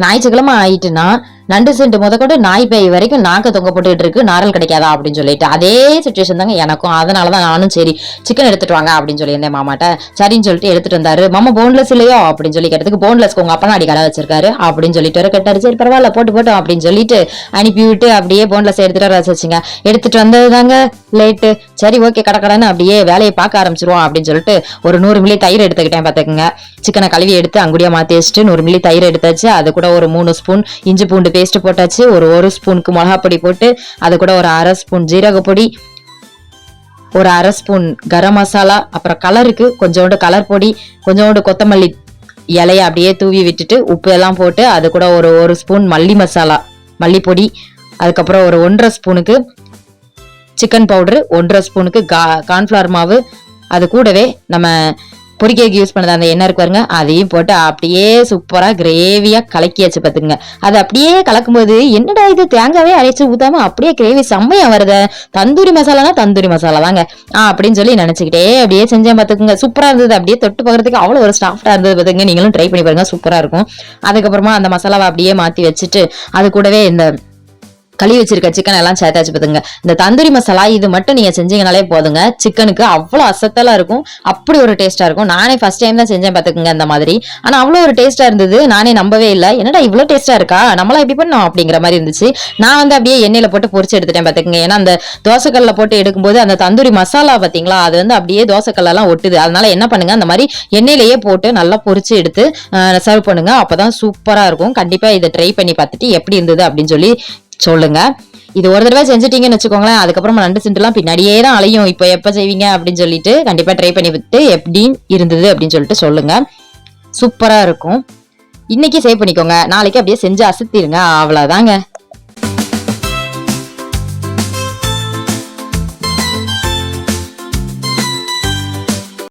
ஞாயிற்றுக்கிழமை ஆயிட்டுன்னா நண்டு செண்டு முதற்கொண்டு நாய் பேய் வரைக்கும் நாக்க தொங்க போட்டுட்டு இருக்கு, நாரல் கிடைக்காதா அப்படின்னு சொல்லிட்டு அதே சுச்சுவேஷன் தாங்க எனக்கும். அதனாலதான் நானும் சரி சிக்கன் எடுத்துட்டு வாங்க அப்படின்னு சொல்லியிருந்தேன் மாமாட்ட. சரின்னு சொல்லிட்டு எடுத்துட்டு வந்தாரு. மாமா போன்லெஸ் இல்லையோ அப்படின்னு சொல்லி கேட்டதுக்கு போன்லெஸ்க்கு உங்க அப்பா அடி கடை வச்சிருக்காரு அப்படின்னு சொல்லிட்டு வர கேட்டாரு. சரி பரவாயில்ல போட்டோம் அப்படின்னு சொல்லிட்டு அனுப்பி விட்டு அப்படியே போன்லெஸ் எடுத்துட்டு வர வச்சுங்க. எடுத்துட்டு வந்தது தாங்க லேட்டு. சரி ஓகே கடன்னு அப்படியே வேலையை பார்க்க ஆரம்பிச்சிருவோம் அப்படின்னு சொல்லிட்டு ஒரு 100 மில்லி தயிர் எடுத்துக்கிட்டேன் பாத்துக்குங்க. சிக்கனை கழுவி எடுத்து அங்குடியா மாத்தி வச்சுட்டு 100 மில்லி தயிர் எடுத்தாச்சு. அது கூட ஒரு 3 ஸ்பூன் இஞ்சி பூண்டு பேஸ்ட் போட்டாச்சு. ஒரு ஸ்பூனுக்கு மிளகா பொடி போட்டு அது கூட ஒரு 1/2 ஸ்பூன் ஜீரக பொடி, ஒரு 1/2 ஸ்பூன் கரம் மசாலா, அப்புறம் கலருக்கு கொஞ்சோண்டு கலர் பொடி, கொஞ்சோண்டு கொத்தமல்லி இலைய அப்படியே தூவி விட்டுட்டு உப்பு எல்லாம் போட்டு அது கூட ஒரு ஸ்பூன் மல்லி மசாலா மல்லிப்பொடி, அதுக்கப்புறம் ஒரு 1.5 ஸ்பூனுக்கு சிக்கன் பவுடர், 1.5 ஸ்பூனுக்கு கார்ன்ஃபிளவர் மாவு, அது கூடவே நம்ம பொரிக்கைக்கு யூஸ் பண்ணது அந்த எண்ணெய் இருக்கு பாருங்க, அதையும் போட்டு அப்படியே சூப்பரா கிரேவியா கலக்கியாச்சு பாத்துங்க. அது அப்படியே கலக்கும் போது என்னடா இது தேங்காவே அரைச்சு ஊத்தாம அப்படியே கிரேவி செம்மையா வருத, தந்தூரி மசாலானா தந்தூரி மசாலா தாங்க அப்படின்னு சொல்லி நினைச்சுக்கிட்டே அப்படியே செஞ்சேன் பாத்துக்குங்க. சூப்பரா இருந்தது. அப்படியே தொட்டு பார்க்கறதுக்கு அவ்வளவு ஒரு சாஃப்டா இருந்தது பாத்துங்க. நீங்களும் ட்ரை பண்ணி பாருங்க, சூப்பரா இருக்கும். அதுக்கப்புறமா அந்த மசாலாவை அப்படியே மாத்தி வச்சுட்டு அது கூடவே இந்த கழுவி வச்சிருக்க சிக்கன் எல்லாம் சேர்த்தாச்சு பாத்துங்க. இந்த தந்தூரி மசாலா இது மட்டும் நீங்க செஞ்சீங்கனாலே போதுங்க, சிக்கனுக்கு அவ்வளவு அசத்தலா இருக்கும், அப்படி ஒரு டேஸ்டா இருக்கும். நானே ஃபர்ஸ்ட் டைம் தான் செஞ்சேன் பாத்துக்குங்க அந்த மாதிரி. ஆனா அவ்வளவு ஒரு டேஸ்டா இருந்தது. நானே நம்பவே இல்லை, என்னடா இவ்வளவு டேஸ்டா இருக்கா, நம்மளா இப்படி பண்ணோம் அப்படிங்கிற மாதிரி இருந்துச்சு. நான் வந்து அப்படியே எண்ணெயில போட்டு பொரிச்சு எடுத்துட்டேன் பாத்துக்குங்க. ஏன்னா அந்த தோசைக்கல்ல போட்டு எடுக்கும்போது அந்த தந்தூரி மசாலா பாத்தீங்களா அது வந்து அப்படியே தோசைக்கல்ல எல்லாம் ஒட்டுது. அதனால என்ன பண்ணுங்க, அந்த மாதிரி எண்ணெயிலேயே போட்டு நல்லா பொரிச்சு எடுத்து சர்வ் பண்ணுங்க, அப்பதான் சூப்பரா இருக்கும். கண்டிப்பா இதை ட்ரை பண்ணி பார்த்துட்டு எப்படி இருந்தது அப்படின்னு சொல்லி சொல்லுங்க. இது ஒரு தடவை செஞ்சுட்டீங்கன்னு வச்சுக்கோங்களேன், அதுக்கப்புறம் நண்டு சிண்டுலாம் பின்னாடியே தான் அலையும். இப்போ எப்ப செய்வீங்க அப்படின்னு சொல்லிட்டு கண்டிப்பா ட்ரை பண்ணி விட்டு எப்படி இருந்தது அப்படின்னு சொல்லிட்டு சொல்லுங்க. சூப்பரா இருக்கும். இன்னைக்கு சேவ் பண்ணிக்கோங்க, நாளைக்கு அப்படியே செஞ்சு அசத்திருங்க, அவ்வளவுதாங்க.